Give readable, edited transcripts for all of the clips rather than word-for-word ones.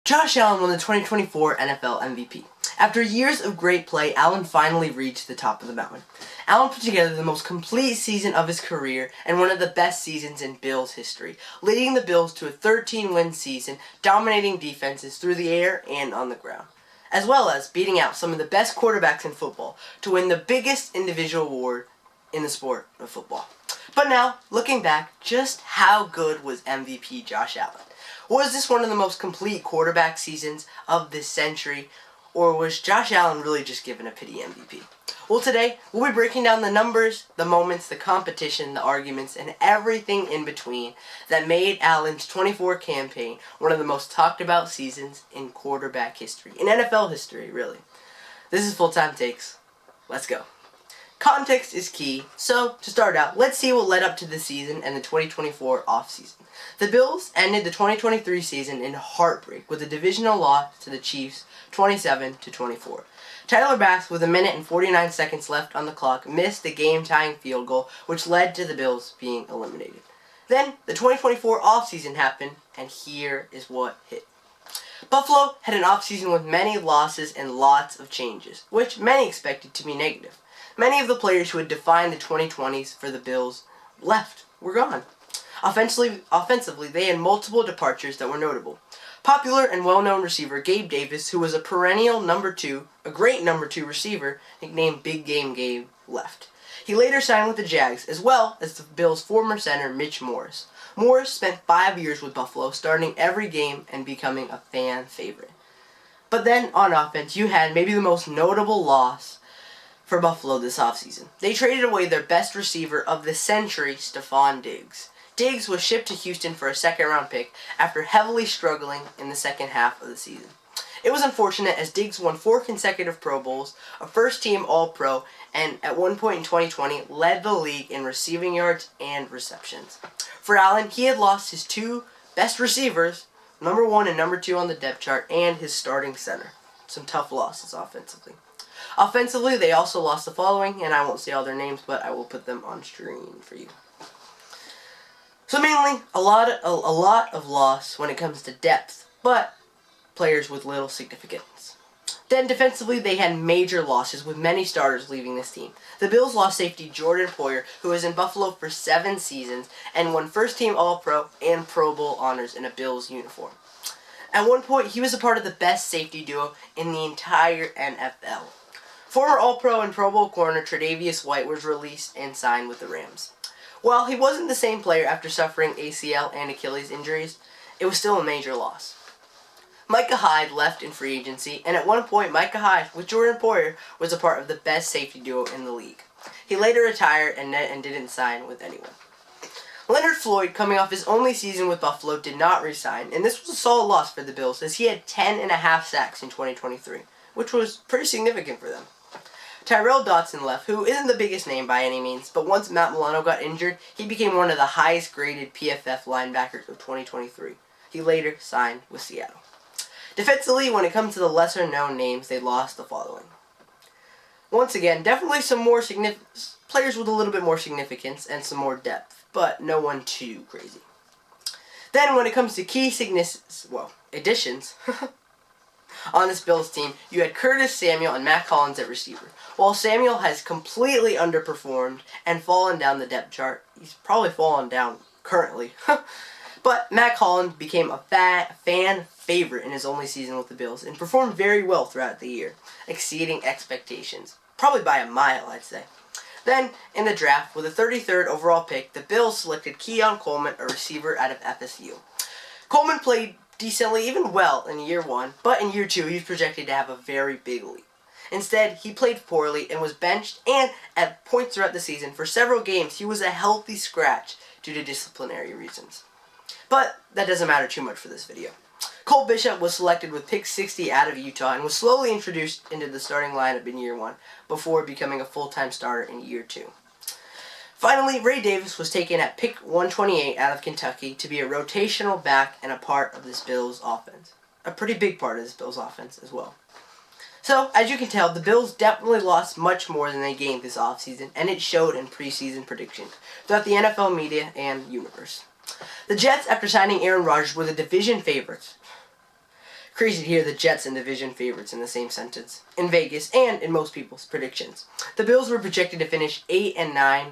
Josh Allen won the 2024 NFL MVP. After years of great play, Allen finally reached the top of the mountain. Allen put together the most complete season of his career and one of the best seasons in Bills history, leading the Bills to a 13-win season, dominating defenses through the air and on the ground, as well as beating out some of the best quarterbacks in football to win the biggest individual award in the sport of football. But now, looking back, just how good was MVP Josh Allen? Was this one of the most complete quarterback seasons of this century, or was Josh Allen really just given a pity MVP? Well, today, we'll be breaking down the numbers, the moments, the competition, the arguments, and everything in between that made Allen's 24 campaign one of the most talked about seasons in quarterback history, in NFL history, really. This is Full-Time Takes. Let's go. Context is key, so to start out, let's see what led up to the season and the 2024 offseason. The Bills ended the 2023 season in heartbreak with a divisional loss to the Chiefs 27-24. Tyler Bass, with 1 minute and 49 seconds left on the clock, missed the game-tying field goal, which led to the Bills being eliminated. Then, the 2024 offseason happened, and here is what hit. Buffalo had an offseason with many losses and lots of changes, which many expected to be negative. Many of the players who had defined the 2020s for the Bills were gone. Offensively, they had multiple departures that were notable. Popular and well-known receiver Gabe Davis, who was a perennial a great number 2 receiver, nicknamed Big Game Gabe, left. He later signed with the Jags, as well as the Bills' former center Mitch Morse. Morse spent 5 years with Buffalo, starting every game and becoming a fan favorite. But then, on offense, you had maybe the most notable loss for Buffalo this offseason. They traded away their best receiver of the century, Stefon Diggs. Diggs was shipped to Houston for a second-round pick after heavily struggling in the second half of the season. It was unfortunate as Diggs won 4 consecutive Pro Bowls, a first-team All-Pro, and at one point in 2020 led the league in receiving yards and receptions. For Allen, he had lost his 2 best receivers, number 1 and number 2 on the depth chart, and his starting center. Some tough losses offensively. Offensively, they also lost the following, and I won't say all their names, but I will put them on screen for you. So mainly, a lot of loss when it comes to depth, but players with little significance. Then defensively, they had major losses with many starters leaving this team. The Bills lost safety Jordan Poyer, who was in Buffalo for 7 seasons and won first-team All-Pro and Pro Bowl honors in a Bills uniform. At one point, he was a part of the best safety duo in the entire NFL. Former All-Pro and Pro Bowl corner Tre'Davious White was released and signed with the Rams. While he wasn't the same player after suffering ACL and Achilles injuries, it was still a major loss. Micah Hyde left in free agency, and at one point Micah Hyde, with Jordan Poyer, was a part of the best safety duo in the league. He later retired and didn't sign with anyone. Leonard Floyd, coming off his only season with Buffalo, did not re-sign, and this was a solid loss for the Bills as he had 10.5 sacks in 2023, which was pretty significant for them. Tyrel Dodson left, who isn't the biggest name by any means, but once Matt Milano got injured, he became one of the highest graded PFF linebackers of 2023. He later signed with Seattle. Defensively, when it comes to the lesser known names, they lost the following. Once again, definitely some more players with a little bit more significance and some more depth, but no one too crazy. Then when it comes to key additions, on this Bills team, you had Curtis Samuel and Matt Collins at receiver. While Samuel has completely underperformed and fallen down the depth chart, he's probably fallen down currently, but Matt Collins became a fan favorite in his only season with the Bills and performed very well throughout the year, exceeding expectations, probably by a mile, I'd say. Then, in the draft, with the 33rd overall pick, the Bills selected Keon Coleman, a receiver out of FSU. Coleman played decently, even well, in year 1, but in year 2, he was projected to have a very big leap. Instead, he played poorly and was benched, and at points throughout the season, for several games, he was a healthy scratch due to disciplinary reasons. But that doesn't matter too much for this video. Cole Bishop was selected with pick 60 out of Utah and was slowly introduced into the starting lineup in year 1 before becoming a full-time starter in year 2. Finally, Ray Davis was taken at pick 128 out of Kentucky to be a rotational back and a part of this Bills offense. A pretty big part of this Bills offense as well. So, as you can tell, the Bills definitely lost much more than they gained this offseason, and it showed in preseason predictions throughout the NFL media and universe. The Jets, after signing Aaron Rodgers, were the division favorites. Crazy to hear the Jets and division favorites in the same sentence. In Vegas and in most people's predictions, the Bills were projected to finish 8-9,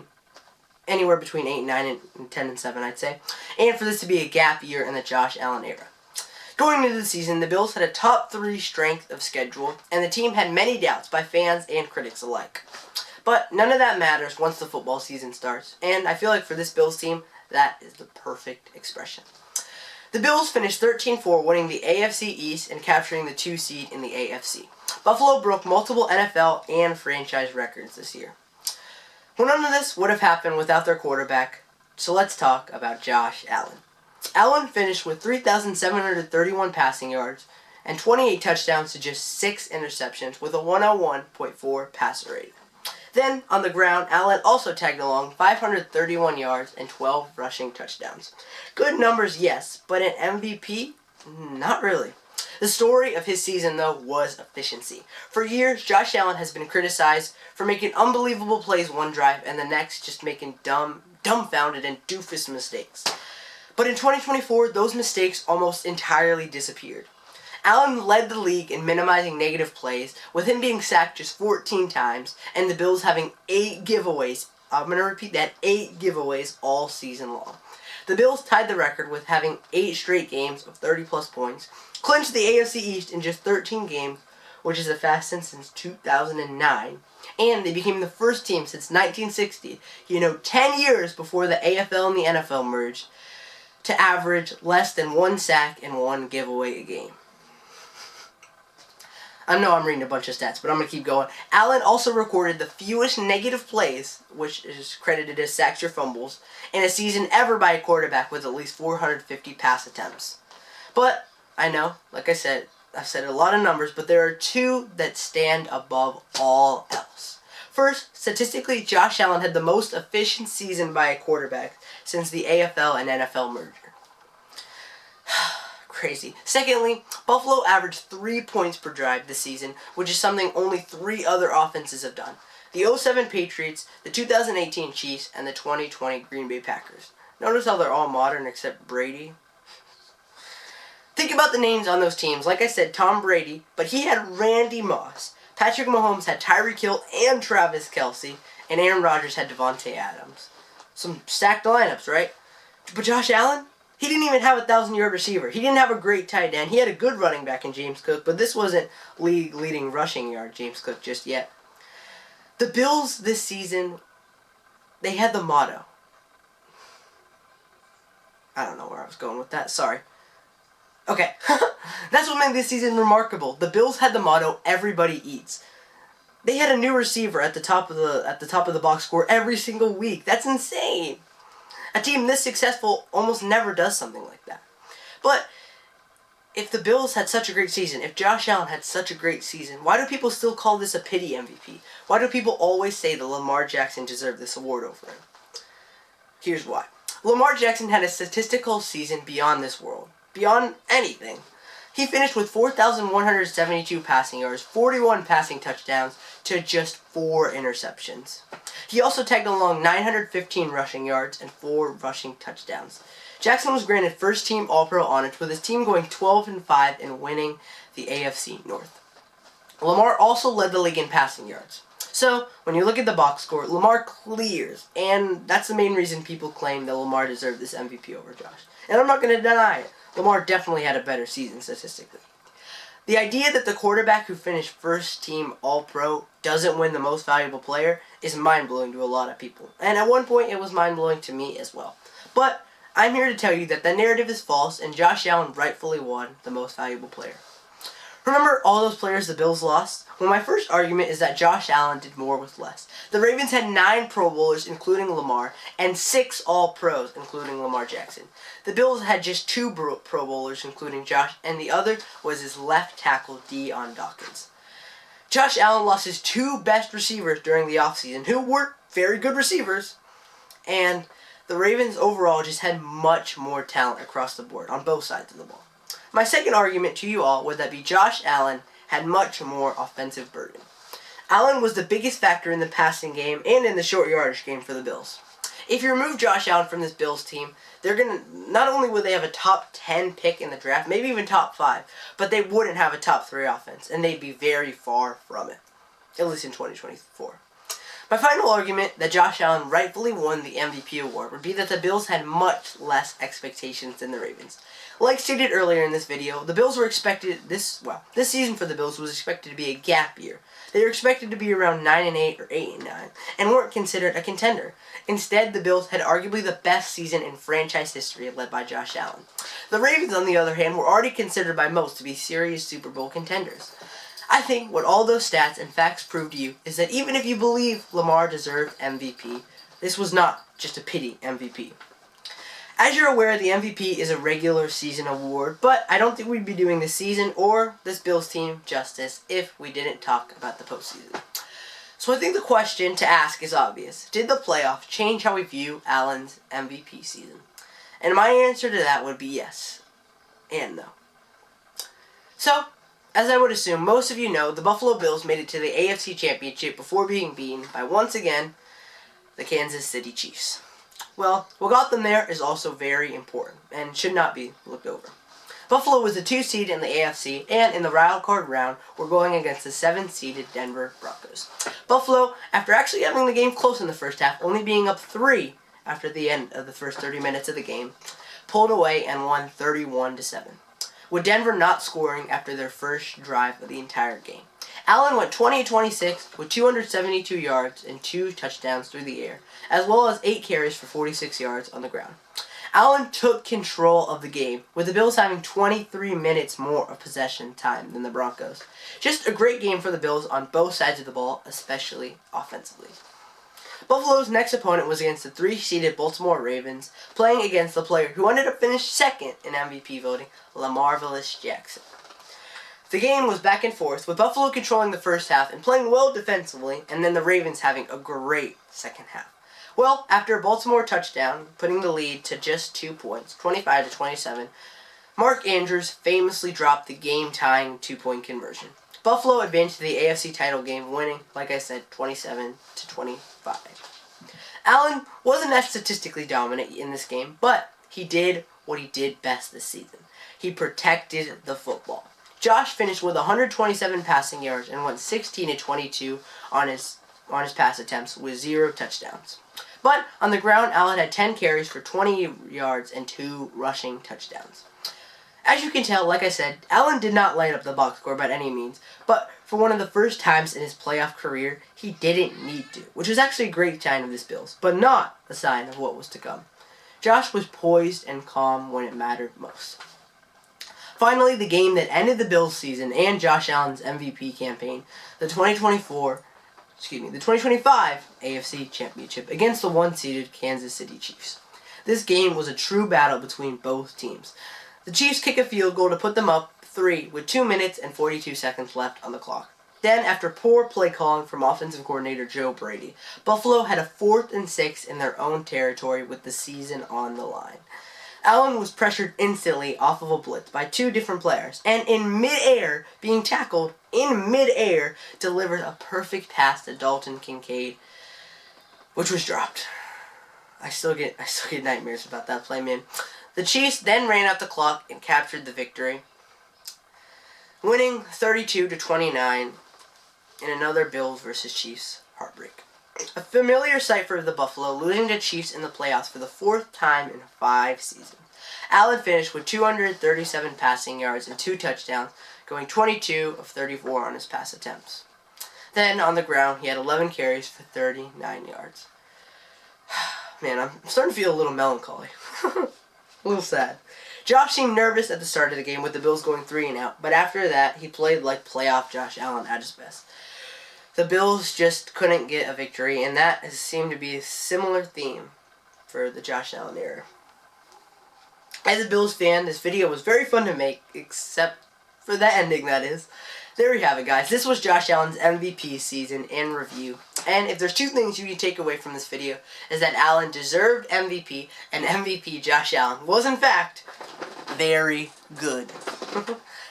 anywhere between 8-9 and 10-7, I'd say, and for this to be a gap year in the Josh Allen era. Going into the season, the Bills had a top 3 strength of schedule, and the team had many doubts by fans and critics alike. But none of that matters once the football season starts, and I feel like for this Bills team, that is the perfect expression. The Bills finished 13-4, winning the AFC East and capturing the 2 seed in the AFC. Buffalo broke multiple NFL and franchise records this year. Well, none of this would have happened without their quarterback, so let's talk about Josh Allen. Allen finished with 3,731 passing yards and 28 touchdowns to just 6 interceptions with a 101.4 passer rating. Then, on the ground, Allen also tagged along 531 yards and 12 rushing touchdowns. Good numbers, yes, but an MVP? Not really. The story of his season, though, was efficiency. For years, Josh Allen has been criticized for making unbelievable plays one drive and the next just making dumbfounded and doofus mistakes. But in 2024, those mistakes almost entirely disappeared. Allen led the league in minimizing negative plays, with him being sacked just 14 times, and the Bills having 8 giveaways. I'm going to repeat that, 8 giveaways all season long. The Bills tied the record with having 8 straight games of 30-plus points, clinched the AFC East in just 13 games, which is the fastest since 2009, and they became the first team since 1960, 10 years before the AFL and the NFL merged, to average less than 1 sack and 1 giveaway a game. I know I'm reading a bunch of stats, but I'm going to keep going. Allen also recorded the fewest negative plays, which is credited as sacks or fumbles, in a season ever by a quarterback with at least 450 pass attempts. But, I know, like I said, I've said a lot of numbers, but there are 2 that stand above all else. First, statistically, Josh Allen had the most efficient season by a quarterback since the AFL and NFL merger. Crazy. Secondly, Buffalo averaged 3 points per drive this season, which is something only 3 other offenses have done. The 2007 Patriots, the 2018 Chiefs, and the 2020 Green Bay Packers. Notice how they're all modern except Brady? Think about the names on those teams. Like I said, Tom Brady, but he had Randy Moss. Patrick Mahomes had Tyreek Hill and Travis Kelce, and Aaron Rodgers had Devontae Adams. Some stacked lineups, right? But Josh Allen? He didn't even have a 1,000-yard receiver. He didn't have a great tight end. He had a good running back in James Cook, but this wasn't league-leading rushing yard James Cook just yet. The Bills this season, they had the motto. I don't know where I was going with that. Sorry. Okay. That's what made this season remarkable. The Bills had the motto, everybody eats. They had a new receiver at the top of the box score every single week. That's insane. A team this successful almost never does something like that. But if the Bills had such a great season, if Josh Allen had such a great season, why do people still call this a pity MVP? Why do people always say that Lamar Jackson deserved this award over him? Here's why. Lamar Jackson had a statistical season beyond this world. Beyond anything. He finished with 4,172 passing yards, 41 passing touchdowns, to just 4 interceptions. He also tagged along 915 rushing yards and 4 rushing touchdowns. Jackson was granted first-team All-Pro honors, with his team going 12-5 and winning the AFC North. Lamar also led the league in passing yards. So, when you look at the box score, Lamar clears, and that's the main reason people claim that Lamar deserved this MVP over Josh. And I'm not going to deny it. Lamar definitely had a better season statistically. The idea that the quarterback who finished first-team All-Pro doesn't win the most valuable player is mind-blowing to a lot of people. And at one point, it was mind-blowing to me as well. But I'm here to tell you that the narrative is false, and Josh Allen rightfully won the most valuable player. Remember all those players the Bills lost? Well, my first argument is that Josh Allen did more with less. The Ravens had 9 Pro Bowlers, including Lamar, and 6 All-Pros, including Lamar Jackson. The Bills had just 2 Pro Bowlers, including Josh, and the other was his left tackle, Dion Dawkins. Josh Allen lost his 2 best receivers during the offseason, who were very good receivers, and the Ravens overall just had much more talent across the board on both sides of the ball. My second argument to you all would that be Josh Allen had much more offensive burden. Allen was the biggest factor in the passing game and in the short yardage game for the Bills. If you remove Josh Allen from this Bills team, they're going to, not only would they have a top 10 pick in the draft, maybe even top 5, but they wouldn't have a top 3 offense, and they'd be very far from it, at least in 2024. My final argument that Josh Allen rightfully won the MVP award would be that the Bills had much less expectations than the Ravens. Like stated earlier in this video, the Bills were expected, this season for the Bills was expected to be a gap year. They were expected to be around 9-8 or 8-9, and weren't considered a contender. Instead, the Bills had arguably the best season in franchise history led by Josh Allen. The Ravens, on the other hand, were already considered by most to be serious Super Bowl contenders. I think what all those stats and facts prove to you is that even if you believe Lamar deserved MVP, this was not just a pity MVP. As you're aware, the MVP is a regular season award, but I don't think we'd be doing this season or this Bills team justice if we didn't talk about the postseason. So I think the question to ask is obvious. Did the playoffs change how we view Allen's MVP season? And my answer to that would be yes and no. So, as I would assume, most of you know, the Buffalo Bills made it to the AFC Championship before being beaten by, once again, the Kansas City Chiefs. Well, what got them there is also very important and should not be looked over. Buffalo was the 2 seed in the AFC, and in the wild card round, were going against the 7-seeded Denver Broncos. Buffalo, after actually having the game close in the first half, only being up 3 after the end of the first 30 minutes of the game, pulled away and won 31-7. With Denver not scoring after their first drive of the entire game. Allen went 20-26 with 272 yards and 2 touchdowns through the air, as well as 8 carries for 46 yards on the ground. Allen took control of the game, with the Bills having 23 minutes more of possession time than the Broncos. Just a great game for the Bills on both sides of the ball, especially offensively. Buffalo's next opponent was against the 3-seeded Baltimore Ravens, playing against the player who ended up finishing second in MVP voting, Lamarvelous Jackson. The game was back and forth, with Buffalo controlling the first half and playing well defensively, and then the Ravens having a great second half. Well, after a Baltimore touchdown, putting the lead to just 2 points, 25-27, Mark Andrews famously dropped the game-tying 2-point conversion. Buffalo advanced to the AFC title game, winning, like I said, 27-25. Allen wasn't that statistically dominant in this game, but he did what he did best this season. He protected the football. Josh finished with 127 passing yards and went 16-22 on his pass attempts with 0 touchdowns. But on the ground, Allen had 10 carries for 20 yards and 2 rushing touchdowns. As you can tell, like I said, Allen did not light up the box score by any means, but for one of the first times in his playoff career, he didn't need to, which was actually a great sign of this Bills, but not a sign of what was to come. Josh was poised and calm when it mattered most. Finally, the game that ended the Bills season and Josh Allen's MVP campaign, the 2025 AFC Championship against the 1-seeded Kansas City Chiefs. This game was a true battle between both teams. The Chiefs kick a field goal to put them up 3 with 2 minutes and 42 seconds left on the clock. Then, after poor play calling from offensive coordinator Joe Brady, Buffalo had a 4th and 6 in their own territory with the season on the line. Allen was pressured instantly off of a blitz by 2 different players, and in mid-air, being tackled in mid-air, delivered a perfect pass to Dalton Kincaid, which was dropped. I still get nightmares about that play, man. The Chiefs then ran out the clock and captured the victory, winning 32-29 in another Bills versus Chiefs heartbreak. A familiar sight for the Buffalo, losing to Chiefs in the playoffs for the 4th time in 5 seasons. Allen finished with 237 passing yards and 2 touchdowns, going 22 of 34 on his pass attempts. Then, on the ground, he had 11 carries for 39 yards. Man, I'm starting to feel a little melancholy. A little sad. Josh seemed nervous at the start of the game with the Bills going 3 and out, but after that, he played like playoff Josh Allen at his best. The Bills just couldn't get a victory, and that has seemed to be a similar theme for the Josh Allen era. As a Bills fan, this video was very fun to make, except for the ending, that is. There we have it, guys. This was Josh Allen's MVP season in review. And if there's 2 things you can take away from this video, is that Allen deserved MVP, and MVP Josh Allen was, in fact, very good.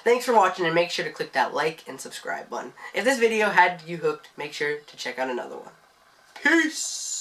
Thanks for watching, and make sure to click that like and subscribe button. If this video had you hooked, make sure to check out another one. Peace!